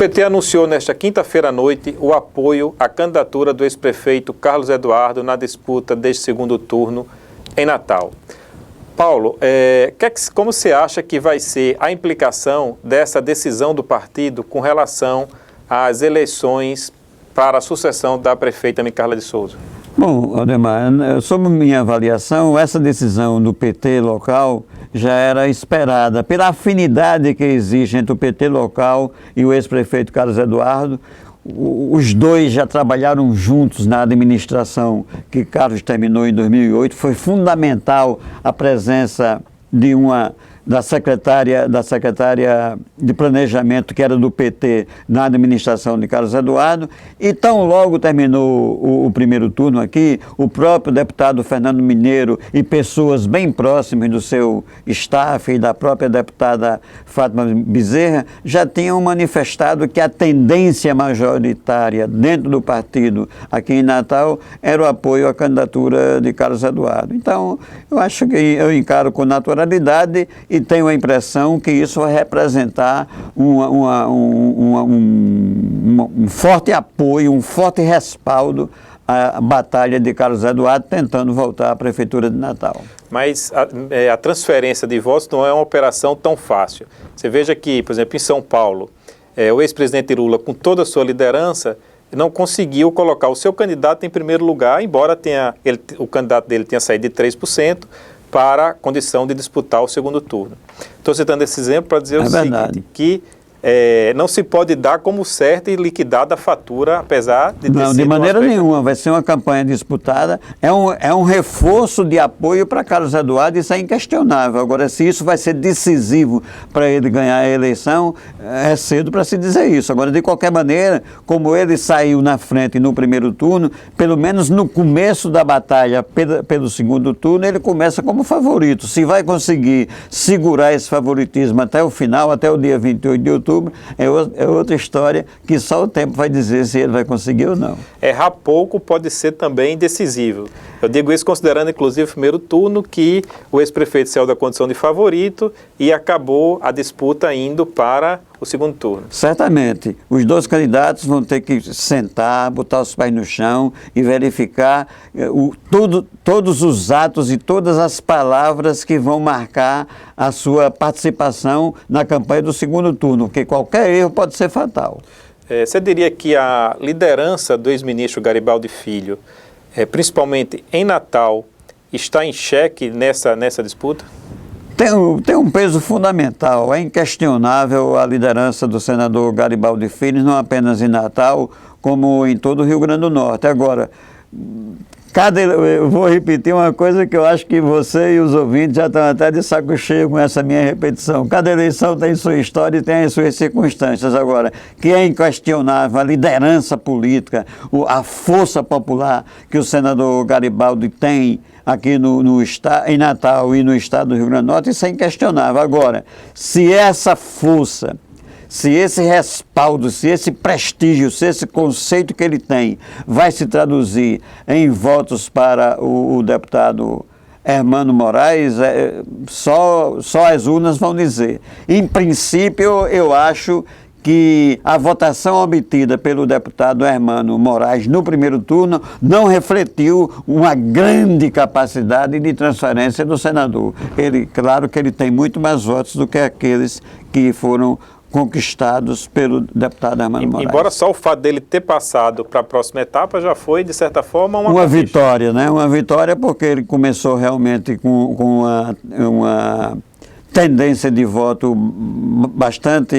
PT anunciou nesta quinta-feira à noite o apoio à candidatura do ex-prefeito Carlos Eduardo na disputa deste segundo turno em Natal. Paulo, como você acha que vai ser a implicação dessa decisão do partido com relação às eleições para a sucessão da prefeita Micaela de Souza? Bom, Ademar, sob minha avaliação, essa decisão do PT local já era esperada pela afinidade que existe entre o PT local e o ex-prefeito Carlos Eduardo. Os dois já trabalharam juntos na administração que Carlos terminou em 2008. Foi fundamental a presença da secretária de planejamento, que era do PT, na administração de Carlos Eduardo, e tão logo terminou o primeiro turno aqui, o próprio deputado Fernando Mineiro e pessoas bem próximas do seu staff e da própria deputada Fátima Bezerra já tinham manifestado que a tendência majoritária dentro do partido aqui em Natal era o apoio à candidatura de Carlos Eduardo. Então, eu acho que eu encaro com naturalidade e tenho a impressão que isso vai representar um forte apoio, um forte respaldo à batalha de Carlos Eduardo tentando voltar à Prefeitura de Natal. Mas a transferência de votos não é uma operação tão fácil. Você veja que, por exemplo, em São Paulo, o ex-presidente Lula, com toda a sua liderança, não conseguiu colocar o seu candidato em primeiro lugar, embora o candidato dele tenha saído de 3%, para a condição de disputar o segundo turno. Estou citando esse exemplo para dizer o seguinte, que não se pode dar como certa e liquidada a fatura, apesar de ter Não, de maneira nenhuma, vai ser uma campanha disputada, é um reforço de apoio para Carlos Eduardo, isso é inquestionável. Agora, se isso vai ser decisivo para ele ganhar a eleição, é cedo para se dizer isso. Agora, de qualquer maneira, como ele saiu na frente no primeiro turno, pelo menos no começo da batalha pelo segundo turno, ele começa como favorito. Se vai conseguir segurar esse favoritismo até o final, até o dia 28 de outubro, é outra história que só o tempo vai dizer se ele vai conseguir ou não. Errar pouco pode ser também decisivo. Eu digo isso considerando, inclusive, o primeiro turno, que o ex-prefeito saiu da condição de favorito e acabou a disputa indo para o segundo turno. Certamente. Os dois candidatos vão ter que sentar, botar os pés no chão e verificar todos os atos e todas as palavras que vão marcar a sua participação na campanha do segundo turno, porque qualquer erro pode ser fatal. Você diria que a liderança do ex-ministro Garibaldi Filho, principalmente em Natal, está em xeque nessa disputa? Tem um peso fundamental, é inquestionável a liderança do senador Garibaldi Filho, não apenas em Natal, como em todo o Rio Grande do Norte. Agora, eu vou repetir uma coisa que eu acho que você e os ouvintes já estão até de saco cheio com essa minha repetição. Cada eleição tem sua história e tem as suas circunstâncias. Agora, que é inquestionável a liderança política, a força popular que o senador Garibaldi tem aqui em Natal e no estado do Rio Grande do Norte, isso é inquestionável. Agora, se essa força, se esse respaldo, se esse prestígio, se esse conceito que ele tem vai se traduzir em votos para o deputado Hermano Moraes, só as urnas vão dizer. Em princípio, eu acho que a votação obtida pelo deputado Hermano Moraes no primeiro turno não refletiu uma grande capacidade de transferência do senador. Claro que ele tem muito mais votos do que aqueles que foram conquistados pelo deputado Hermano Moraes. Embora só o fato dele ter passado para a próxima etapa já foi, de certa forma, uma vitória, né? Uma vitória porque ele começou realmente com uma tendência de voto bastante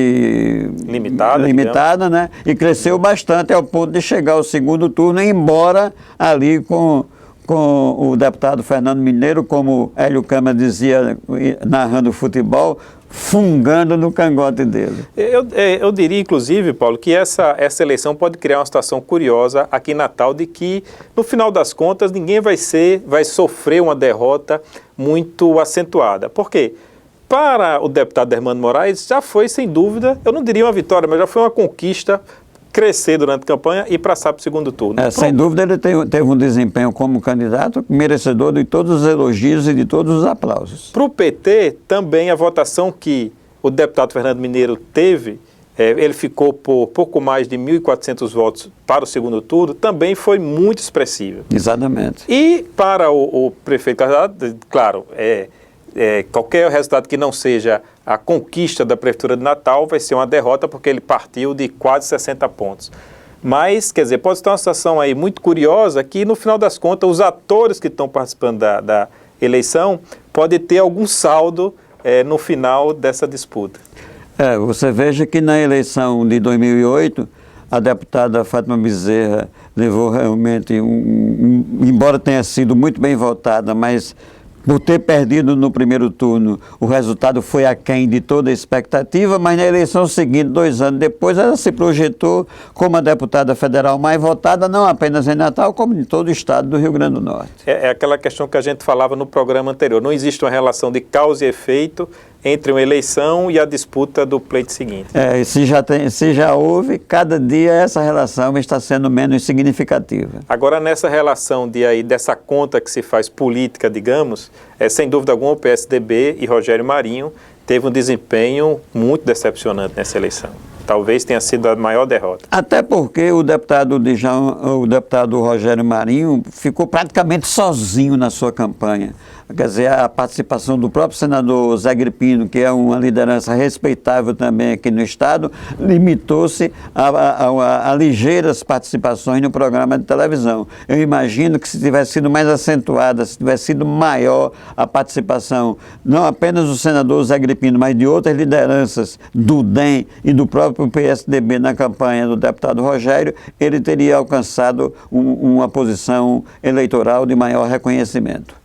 limitada, né? E cresceu bastante ao ponto de chegar ao segundo turno, embora ali com o deputado Fernando Mineiro, como Hélio Câmara dizia, narrando o futebol, fungando no cangote dele. Eu diria, inclusive, Paulo, que essa eleição pode criar uma situação curiosa aqui em Natal, de que, no final das contas, ninguém vai sofrer uma derrota muito acentuada. Por quê? Para o deputado Hermano Moraes, já foi, sem dúvida, eu não diria uma vitória, mas já foi uma conquista crescer durante a campanha e passar para o segundo turno. Sem dúvida, ele teve um desempenho como candidato merecedor de todos os elogios e de todos os aplausos. Para o PT, também a votação que o deputado Fernando Mineiro teve ele ficou por pouco mais de 1.400 votos para o segundo turno, também foi muito expressiva. Exatamente. E para o prefeito candidato, claro, qualquer resultado que não seja a conquista da Prefeitura de Natal vai ser uma derrota, porque ele partiu de quase 60 pontos. Mas, quer dizer, pode estar uma situação aí muito curiosa que, no final das contas, os atores que estão participando da eleição podem ter algum saldo no final dessa disputa. Você veja que na eleição de 2008, a deputada Fátima Bezerra levou realmente, embora tenha sido muito bem votada, mas por ter perdido no primeiro turno, o resultado foi aquém de toda a expectativa, mas na eleição seguinte, 2 anos depois, ela se projetou como a deputada federal mais votada, não apenas em Natal, como em todo o estado do Rio Grande do Norte. É aquela questão que a gente falava no programa anterior, não existe uma relação de causa e efeito entre uma eleição e a disputa do pleito seguinte. Se já houve, cada dia essa relação está sendo menos significativa. Agora, nessa relação dessa conta que se faz política, digamos, sem dúvida alguma o PSDB e Rogério Marinho teve um desempenho muito decepcionante nessa eleição. Talvez tenha sido a maior derrota. Até porque o deputado Rogério Marinho ficou praticamente sozinho na sua campanha. Quer dizer, a participação do próprio senador Zé Gripino, que é uma liderança respeitável também aqui no estado, limitou-se a ligeiras participações no programa de televisão. Eu imagino que se tivesse sido mais acentuada, se tivesse sido maior a participação, não apenas do senador Zé Gripino, mas de outras lideranças do DEM e do próprio PSDB na campanha do deputado Rogério, ele teria alcançado uma posição eleitoral de maior reconhecimento.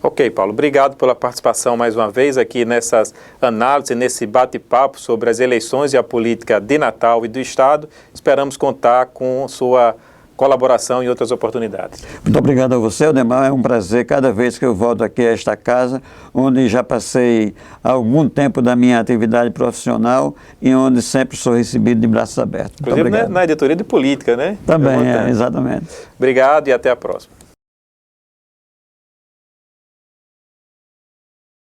Ok, Paulo, obrigado pela participação mais uma vez aqui nessas análises, nesse bate-papo sobre as eleições e a política de Natal e do Estado. Esperamos contar com sua colaboração em outras oportunidades. Muito obrigado a você, Aldemar. É um prazer cada vez que eu volto aqui a esta casa, onde já passei algum tempo da minha atividade profissional e onde sempre sou recebido de braços abertos. Inclusive na editoria de política, né? Também, exatamente. Obrigado e até a próxima.